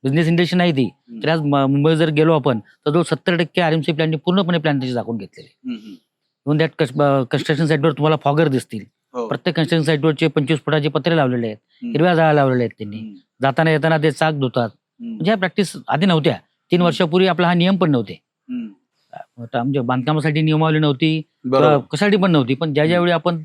बिझनेस इंडस्ट्री नाही ती, तर आज मुंबईत जर गेलो आपण तर जो 70% RMC प्लांटने पूर्णपणे प्लांट त्याची झाकून घेतलेले. इव्हन दॅट कन्स्ट्रक्शन साईटवर तुम्हाला फॉगर दिसतील.
हो.
प्रत्येक कन्स्ट्रक्शन साईटवरचे 25 फुटाचे पत्रे लावलेले आहेत, हिरव्या जाळ्या लावलेल्या आहेत त्यांनी. जाताना येताना ते चाक धुतात. म्हणजे ह्या प्रॅक्टिस आधी नव्हत्या. 3 वर्षापूर्वी आपला हा नियम पण नव्हते. आता म्हणजे बांधकामासाठी नियमावली नव्हती,
बरोबर.
कशासाठी पण नव्हती. पण ज्या ज्यावेळी आपण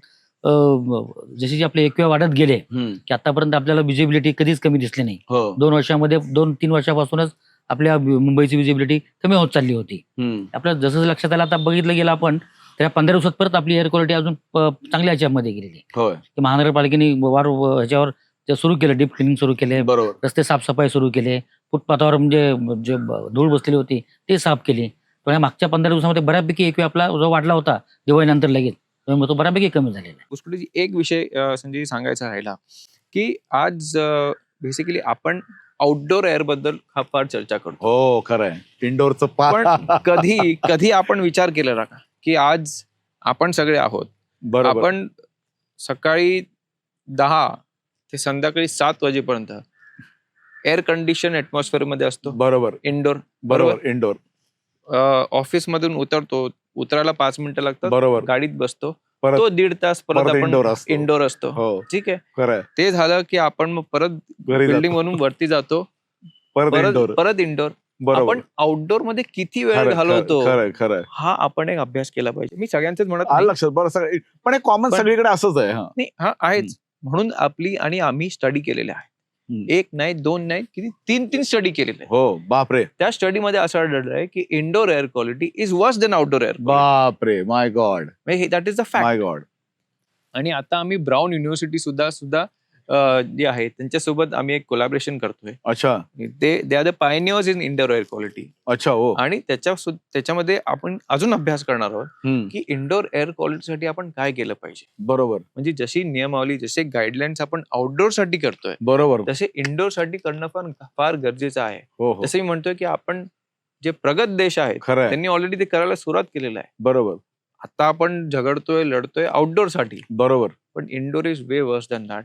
जशी आपले एकवे वाढत गेले की आतापर्यंत आपल्याला विजिबिलिटी कधीच कमी दिसली नाही.
हो.
2-3 वर्षापासूनच आपल्या मुंबईची विजिबिलिटी कमी होत चालली होती. आपलं जसं लक्षात आलं, आता बघितलं गेलं आपण त्या 15 दिवसात परत आपली एअर क्वालिटी अजून चांगल्या ह्याच्यामध्ये गेलेली.
होय.
महानगरपालिकेने ह्याच्यावर ते सुरू केलं, डीप क्लिनिंग सुरू केले,
बरोबर.
रस्ते साफसफाई सुरू केले, फुटपाथावर म्हणजे जे धूळ बसलेली होती ते साफ केली. पण या मागच्या 15 दिवसामध्ये बऱ्यापैकी एकवे आपला जो वाढला होता दिवाळीनंतर लगेच, त्यामुळे तो बऱ्यापैकी कमी झालेला आहे.
पुष्कळजी एक विषय संजय सांगायचा राहिला की आज बेसिकली आपण आउटडोर एअर बद्दल फार चर्चा करतो.
हो, खरंय. इंडोरचं
पण कधी आपण विचार केला का की आज आपण सगळे आहोत,
बरोबर.
आपण सकाळी 10 ते संध्याकाळी 7 वाजेपर्यंत एअर कंडिशन ऍटमॉस्फिअर मध्ये असतो.
बरोबर.
इंडोर.
बरोबर. इंडोर.
ऑफिस मधून उतरायला 5 मिनिटं लागतात.
बरोबर.
गाडीत बसतो,
परत
तो 1.5 तास परत आपण इंडोर असतो.
हो,
ठीक आहे.
खरंय.
ते झालं की आपण मग परत
घरी
बिल्डिंग वरून वरती जातो, परत इंडोर.
बरोबर.
आपण आउटडोर मध्ये किती वेळ
खरंय,
घालवतो
खरंय खरंय.
हा आपण एक अभ्यास केला पाहिजे. मी सगळ्यांचेच म्हणत
आलं
नाही.
लक्षात. बरं, सगळं पण एक कॉमन
पण-
सगळीकडे असंच आहे. हा.
नाही, हा आहेच. म्हणून आम्ही स्टडी केलेले आहे. 1 नाही 2 नाही, किती 3 स्टडी केलेले आहे.
हो, बापरे.
त्या स्टडीमध्ये असं आढळलं आहे की indoor air quality is worse than outdoor air.
बापरे, my God.
That is the fact.
My God.
आणि आता आम्ही ब्राउन युनिव्हर्सिटी सुद्धा जे आहे त्यांच्यासोबत आम्ही एक कोलॅबरेशन करतोय.
अच्छा
they are the pioneers in indoor air quality.
अच्छा हो
आणि त्याच्यामध्ये आपण अजून अभ्यास करणार आहोत
हम्म,
की इंडोर एअर क्वालिटीसाठी आपण काय केलं पाहिजे.
बरोबर
म्हणजे जशी नियमावली, जसे गाईडलाईन्स आपण आउटडोर साठी करतोय
बरोबर
तसे इंडोर साठी करणं पण फार गरजेचं आहे.
हो हो
तसं मी म्हणतोय की आपण जे प्रगत देश आहेत
खरं आहे
त्यांनी ऑलरेडी ते करायला सुरुवात केलेलं आहे.
बरोबर
आता आपण झगडतोय, लढतोय आउटडोर साठी,
बरोबर
पण इंडोर इज वे वर्स दॅन दॅट.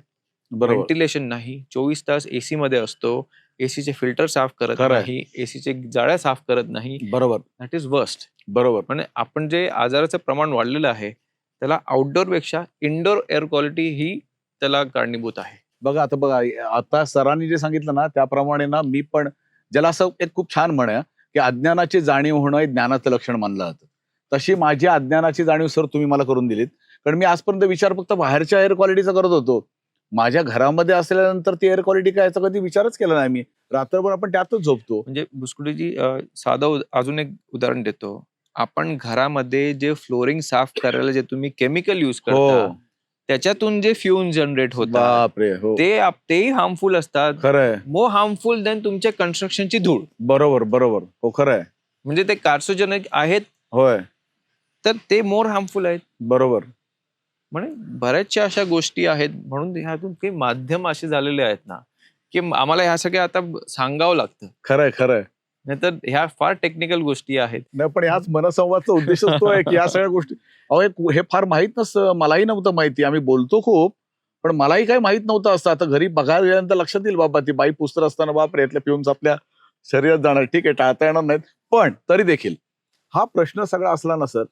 बरोबर
व्हेंटिलेशन नाही, 24 तास एसी मध्ये असतो, एसीचे फिल्टर साफ करत
खरंय.
नाही, एसीचे जाळ्या साफ करत नाही.
बरोबर
दॅट इज वर्स्ट.
बरोबर
म्हणजे आपण जे आजाराचं प्रमाण वाढलेलं आहे त्याला आउटडोर पेक्षा इंडोर एअर क्वालिटी ही त्याला कारणीभूत आहे.
बघा आता सरांनी जे सांगितलं ना त्याप्रमाणे ना मी पण, ज्याला असं एक खूप छान म्हण आहे की अज्ञानाची जाणीव होणं हे ज्ञानाचं लक्षण मानलं जातं. तशी माझी अज्ञानाची जाणीव सर तुम्ही मला करून दिलीत. कारण मी आजपर्यंत विचार फक्त बाहेरच्या एअर क्वालिटीचा करत होतो. माझ्या घरामध्ये असल्यानंतर ती एअर क्वालिटी काय याचा कधी विचारच केला नाही मी. रात्रभर आपण त्यातच झोपतो.
म्हणजे बुसकुडीजी साधं अजून एक उदाहरण देतो. आपण घरामध्ये जे फ्लोरिंग साफ करायला जे तुम्ही केमिकल युज करता
हो
त्याच्यातून जे फ्यूम जनरेट होतात
बापरे हो
तेही हार्मफुल असतात.
खरंय
मोर हार्मफुल देन तुमच्या कन्स्ट्रक्शनची धूळ.
बरोबर बरोबर हो खरंय
म्हणजे ते कार्सोजेनिक आहेत
होय
तर ते मोर हार्मफुल आहेत.
बरोबर
म्हणजे बऱ्याचशा अशा गोष्टी आहेत. म्हणून ह्यातून काही माध्यम असे झालेले आहेत ना की आम्हाला ह्या सगळ्या आता सांगावं लागतं.
खरंय
नाहीतर ह्या फार टेक्निकल गोष्टी आहेत.
नाही पण ह्याच मनसंवादचा उद्देशच तो आहे की या सगळ्या गोष्टी हे फार माहित नसतं. मलाही नव्हतं माहिती. आम्ही बोलतो खूप पण मलाही काही माहित नव्हतं असतं. आता घरी बघायला गेल्यानंतर लक्षात येईल बाबा ती बाई पुसत असताना बाप यातल्या फ्युम्स आपल्या शरीरात जाणार. ठीक आहे टाळता येणार नाहीत पण तरी देखील हा प्रश्न सगळा असला ना सर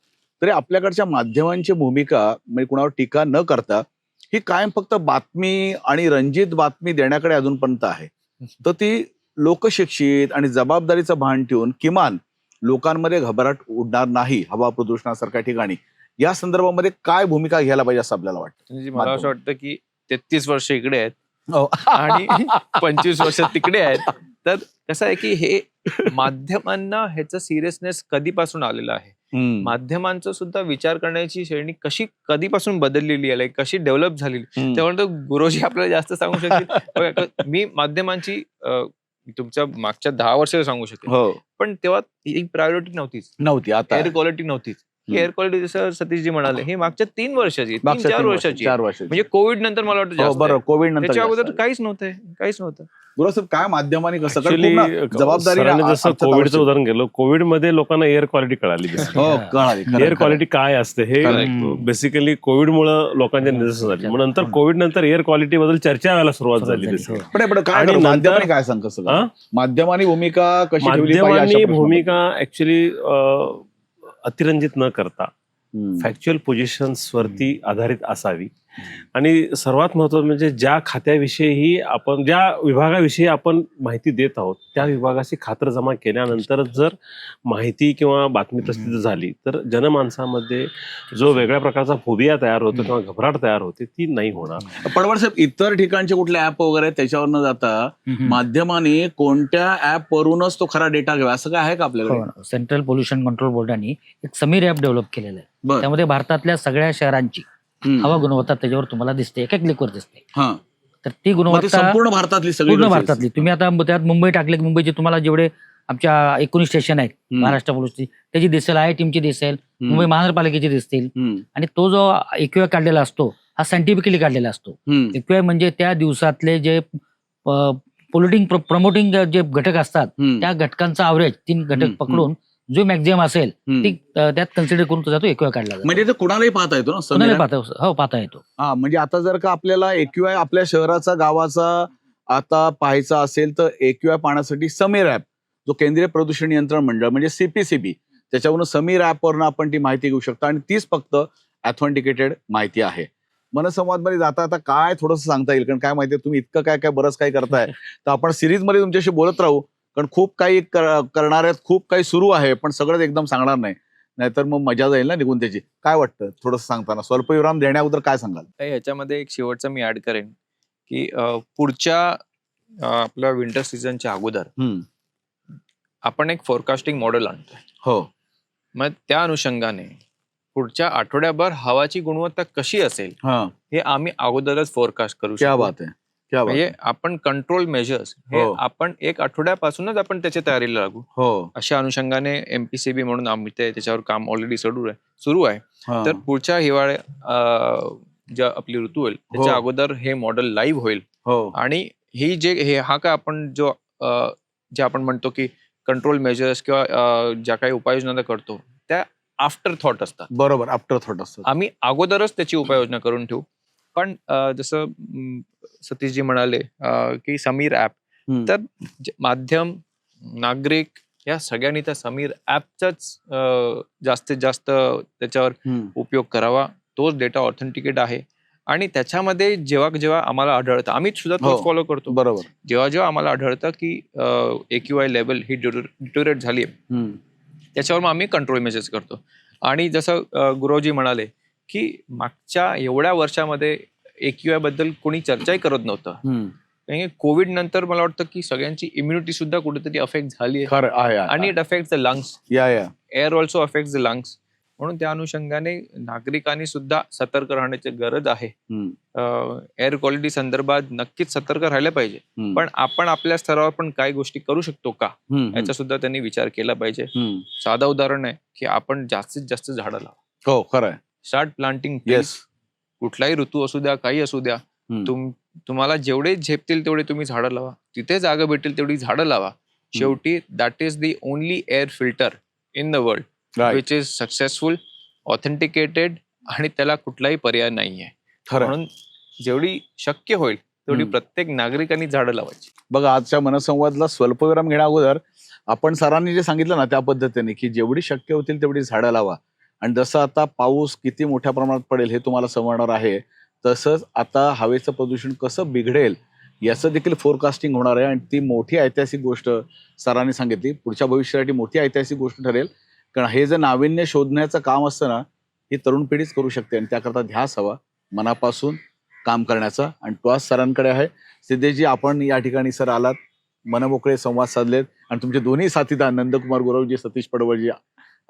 तरी आपल्याकडच्या माध्यमांची भूमिका म्हणजे कुणावर टीका न करता ही कायम फक्त बातमी आणि रंजित बातमी देण्याकडे अजूनपर्यंत आहे. तर ती लोकशिक्षित आणि जबाबदारीचं भान ठेवून किमान लोकांमध्ये घबराट उडणार नाही हवा प्रदूषणासारख्या ठिकाणी या संदर्भामध्ये काय भूमिका घ्यायला पाहिजे असं आपल्याला वाटतं.
म्हणजे मला असं वाटतं की 33 वर्ष इकडे आहेत
हो.
आणि 25 वर्ष तिकडे आहेत. तर कसं आहे की हे माध्यमांना ह्याचं सिरियसनेस कधीपासून आलेलं आहे. माध्यमांचं सुद्धा विचार करण्याची श्रेणी कधीपासून बदललेली आहे, कशी डेव्हलप झालेली. त्यामुळे गुरुजी आपल्याला जास्त सांगू शकतील. बघा, मी माध्यमांची तुमच्या मागच्या 10 वर्ष सांगू शकेन.
हो
पण तेव्हा ही प्रायोरिटी
नव्हती आता
एअर क्वालिटी नव्हतीच. एअर क्वालिटी जसं सतीशजी म्हणाले हे मागच्या 3 वर्षाची, 3-4 वर्षाची.
4 वर्षाची
म्हणजे कोविड नंतर मला वाटतं
हो
जास्त
बरं
आहे.
कोविड नंतर
त्याच्या अगोदर
जास्त.
काहीच नव्हतं.
गुरुसाहेब काय माध्यमांनी कसं कारण
Actually,
खूप ना जबाबदारी
सरांनी जसं
अर्थात
कोविडचं
आवश्यक.
उदाहरण गेलं, कोविडमध्ये लोकांना एअर क्वालिटी कळाली.
हो कळाली
एअर क्वालिटी काय असते हे
Correct.
बेसिकली कोविडमुळे लोकांच्या निदर्शनास झाली. मग नंतर कोविड नंतर एअर क्वालिटी बद्दल चर्चा व्हायला सुरुवात झाली.
पण काय
आणि
करू?
नंतर-
माध्यमांनी काय सांग कसं
हा?
माध्यमांनी भूमिका कशी ठेवली पाहिजे अशा
माध्यमांनी
प्रश्नामध्ये?
भूमिका ऍक्च्युली अतिरंजित न करता
हम्म.
फॅक्च्युअल पोझिशन्स वरती आधारित असावी. आणि सर्वात महत्त्वाचं म्हणजे ज्या खात्याविषयी आपण ज्या विभागाविषयी आपण माहिती देत आहोत त्या विभागाची खातरजमा केल्यानंतर जर माहिती किंवा बातमी प्रसिद्ध झाली तर जनमानसामध्ये जो वेगळ्या प्रकारचा फोबिया तयार होतो किंवा घबराट तयार होते ती नाही होणार.
पडवळ साहेब इतर ठिकाणचे कुठले ऍप वगैरे आहेत, त्याच्यावर न जाता माध्यमांनी कोणत्या ऍप वरूनच तो खरा डेटा घ्यावा असं काय आहे का आपल्याकडे?
सेंट्रल पोल्युशन कंट्रोल बोर्डाने एक समीर ॲप डेव्हलप केलेलं आहे.
बरं.
त्यामध्ये भारतातल्या सगळ्या शहरांची हवा गुणवत्ता त्याच्यावर तुम्हाला दिसते, एका क्लिकवर दिसते.
हा
तर ती
मग ते
गुणवत्ता
संपूर्ण भारतातली सगळी
पूर्ण भारतातली. तुम्ही आता त्यात मुंबई टाकले की मुंबईचे तुम्हाला जेवढे आमच्या 19 स्टेशन आहेत महाराष्ट्र पोलीसची त्याची दिसेल, IIT दिसेल, मुंबई महानगरपालिकेची दिसतील. आणि तो जो EQI काढलेला असतो हा सायंटिफिकली काढलेला असतो. EQI म्हणजे त्या दिवसातले जे प्रमोटिंग जे घटक असतात त्या घटकांचा ॲव्हरेज 3 घटक पकडून जो मॅक्झिमम असेल ती त्यात कन्सिडर करून तुझा तो EQI काढला जातो.
म्हणजे ते कुणालाही पाहता येतो ना
कोणालाही
समीर?
पाहता येतो.
हा म्हणजे आता जर का आपल्याला EQI आपल्या शहराचा गावाचा आता पाहायचा असेल तर EQI पाहण्यासाठी समीर ऍप जो केंद्रीय प्रदूषण नियंत्रण मंडळ म्हणजे CPCB त्याच्यावरून समीर ऍपवरून आपण ती माहिती घेऊ शकता आणि तीच फक्त ऑथेंटिकेटेड माहिती आहे. मनसंवाद मध्ये जाता आता काय थोडंसं सांगता येईल कारण काय माहितीये तुम्ही इतकं काय बरंच काही करताय तर आपण सिरीज मध्ये तुमच्याशी बोलत राहू कारण खूप काही करणार आहेत, खूप काही सुरू आहे पण सगळंच एकदम सांगणार नाही नाहीतर मग मजा जाईल ना निघून त्याची. काय वाटतं थोडंसं सांगताना स्वल्पविराम देण्याबद्दल काय सांगाल?
ह्याच्यामध्ये एक शेवटचं मी ऍड करेन की पुढच्या आपल्या विंटर सीझनच्या अगोदर आपण एक फोरकास्टिंग मॉडेल आणतोय.
हो
मग त्या अनुषंगाने पुढच्या आठवड्याभर हवाची गुणवत्ता कशी असेल
हा,
हे आम्ही अगोदरच फोरकास्ट करू
क्या
शकतो.
बात आहे, क्या बात
म्हणजे
आहे.
आपण कंट्रोल मेजर्स हे
हो.
आपण एक आठवड्यापासूनच आपण त्याची तयारीला लागू.
हो.
अशा अनुषंगाने एमपीसीबी म्हणून आम्ही त्याच्यावर काम ऑलरेडी सुरू आहे.
हा.
तर पुढच्या ज्या आपली ऋतू होईल त्याच्या
हो.
अगोदर हे मॉडेल लाईव्ह होईल.
हो.
आणि हा काय आपण जे आपण म्हणतो की कंट्रोल मेजर्स किंवा ज्या काही उपाययोजना करतो त्या आफ्टर थॉट असतात.
बरोबर, आफ्टर थॉट असतं.
आम्ही अगोदरच त्याची उपाययोजना करून ठेवू. पण जसं सतीशजी म्हणाले की समीर ऍप,
हम्म.
तर माध्यम, नागरिक या सगळ्यांनी त्या समीर ऍपचाच जास्तीत जास्त त्याच्यावर
हम्म.
उपयोग करावा. तोच डेटा ऑथेंटिकेट आहे आणि त्याच्यामध्ये जेव्हा जेव्हा आम्हाला आढळतं, आम्ही सुद्धा
हो.
तोच फॉलो करतो.
बरोबर.
जेव्हा जेव्हा आम्हाला आढळतं की AQI लेवल ही डिटोरेट झाली आहे,
हम्म.
त्याच्यावर मग आम्ही कंट्रोल मेजर्स करतो. आणि जसं गुरुजी म्हणाले की मागच्या एवढ्या वर्षामध्ये AQI बद्दल कोणी चर्चाही करत नव्हतं.
हम्म.
कारण कोविड नंतर मला वाटतं की सगळ्यांची इम्युनिटी सुद्धा कुठेतरी अफेक्ट झाली आहे
खरं आहे.
आणि इट अफेक्ट द लंग्स.
या
air also affect the lungs. म्हणून त्या अनुषंगाने नागरिकांनी सुद्धा सतर्क राहण्याची गरज आहे. एअर क्वालिटी संदर्भात नक्कीच सतर्क राहिलं पाहिजे. पण आपण आपल्या स्तरावर पण काही गोष्टी करू शकतो का याचा सुद्धा त्यांनी विचार केला पाहिजे. साधं उदाहरण आहे की आपण जास्तीत जास्त झाडं लावा.
हो, खरं आहे.
Start planting.
येस.
कुठलाही ऋतू असू द्या, काही असू द्या, तुम्हाला जेवढे झेपतील तेवढे तुम्ही झाडं लावा. तिथे जागा भेटेल तेवढी झाडं लावा. शेवटी that is the only air filter in the world which is successful, authenticated आणि त्याला कुठलाही पर्याय नाहीये.
खरं.
म्हणून जेवढी शक्य होईल तेवढी प्रत्येक नागरिकांनी झाडं लावायची.
बघा, आजच्या मनसंवादला स्वल्पविराम घेण्या अगोदर आपण सरांनी जे सांगितलं ना त्या पद्धतीने की जेवढी शक्य होतील तेवढी झाडं लावा. आणि जसं आता पाऊस किती मोठ्या प्रमाणात पडेल हे तुम्हाला समजणार आहे, तसंच आता हवेचं प्रदूषण कसं बिघडेल याचं देखील फोरकास्टिंग होणार आहे. आणि ती मोठी ऐतिहासिक गोष्ट सरांनी सांगितली, पुढच्या भविष्यासाठी मोठी ऐतिहासिक गोष्ट ठरेल. कारण हे जे नाविन्य शोधण्याचं काम असतं ना, ही तरुण पिढीच करू शकते आणि त्याकरता ध्यास हवा मनापासून काम करण्याचा. आणि तो आज सरांकडे आहे. सिद्धेशजी, आपण या ठिकाणी सर आलात, मनमोकळे संवाद साधलेत आणि तुमचे दोन्ही साथीदार नंदकुमार गुरवजी, सतीश पडवळजी,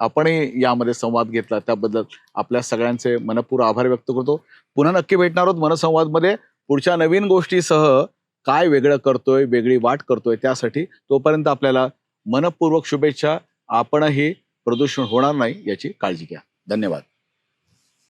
आपणही यामध्ये संवाद घेतला त्याबद्दल आपल्या सगळ्यांचे मनपूर्वक आभार व्यक्त करतो. पुन्हा नक्की भेटणार आहोत मनसंवादमध्ये पुढच्या नवीन गोष्टीसह. काय वेगळं करतोय, वेगळी वाट करतोय त्यासाठी. तोपर्यंत आपल्याला मनपूर्वक शुभेच्छा. आपणही प्रदूषण होणार नाही याची काळजी घ्या. धन्यवाद.